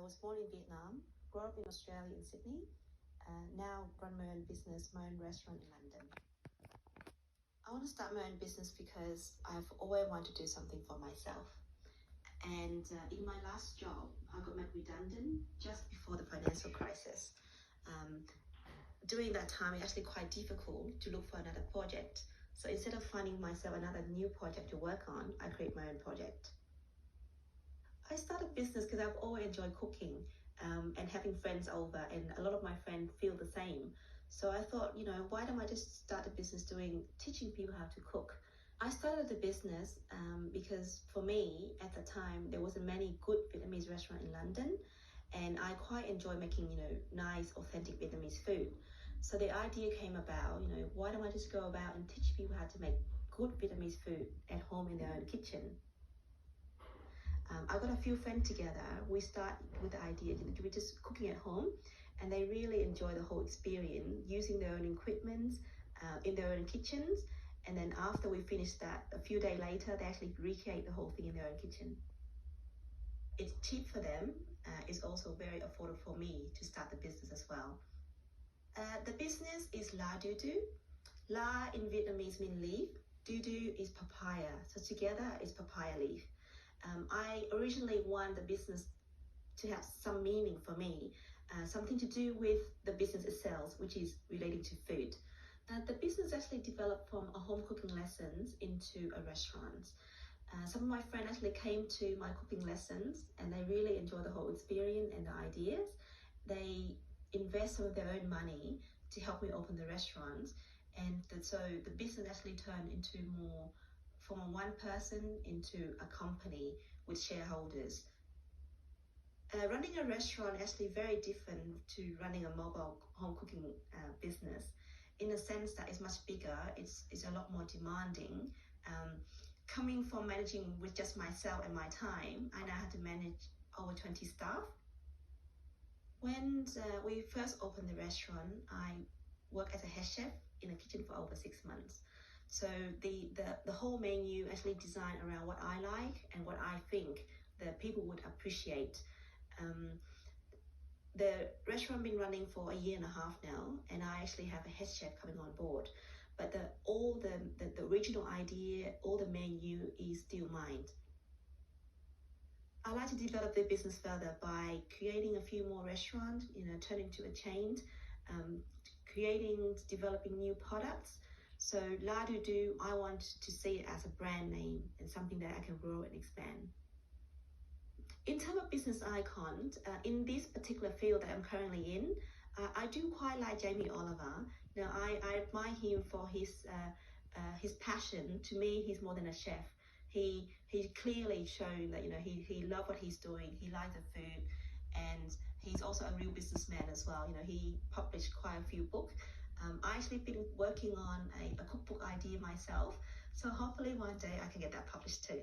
was born in Vietnam, grew up in Australia in Sydney, now run my own business, my own restaurant in London. I want to start my own business because I've always wanted to do something for myself. And in my last job, I got made redundant just before the financial crisis. During that time, it's actually quite difficult to look for another project. So instead of finding myself another new project to work on, I create my own project. I started business because I've always enjoyed cooking and having friends over, and a lot of my friends feel the same. So I thought, why don't I just start a business teaching people how to cook? I started the business because for me, at the time, there wasn't many good Vietnamese restaurants in London, and I quite enjoy making, nice, authentic Vietnamese food. So the idea came about, why don't I just go about and teach people how to make good Vietnamese food at home in their own kitchen? I got a few friends together. We start with the idea to be just cooking at home, and they really enjoy the whole experience, using their own equipment in their own kitchens. And then after we finish that, a few days later, they actually recreate the whole thing in their own kitchen. It's cheap for them. It's also very affordable for me to start the business as well. The business is La Du Du. La in Vietnamese means leaf. Du Du is papaya. So together is papaya leaf. I originally want the business to have some meaning for me, something to do with the business itself, which is relating to food. The business actually developed from a home cooking lessons into a restaurant. Some of my friends actually came to my cooking lessons and they really enjoyed the whole experience and the ideas. They invest some of their own money to help me open the restaurants, and so the business actually turned into more from one person into a company with shareholders. Running a restaurant is actually very different to running a mobile home cooking business, in the sense that it's much bigger, it's a lot more demanding. Coming from managing with just myself and my time, I now have to manage over 20 staff. When we first opened the restaurant, I worked as a head chef in the kitchen for over 6 months. So the whole menu actually designed around what I like and what I think the people would appreciate. The restaurant been running for 1.5 years now, and I actually have a head chef coming on board. But the original idea, all the menu is still mine. I like to develop the business further by creating a few more restaurants, turning to a chain, developing new products. So La Du Du, I want to see it as a brand name and something that I can grow and expand. In terms of business icon, in this particular field that I'm currently in, I do quite like Jamie Oliver. Now, I admire him for his passion. To me, he's more than a chef. He clearly shown that he loves what he's doing. He likes the food, and he's also a real businessman as well. He published quite a few books. I actually been working on a cookbook idea myself, so hopefully one day I can get that published too.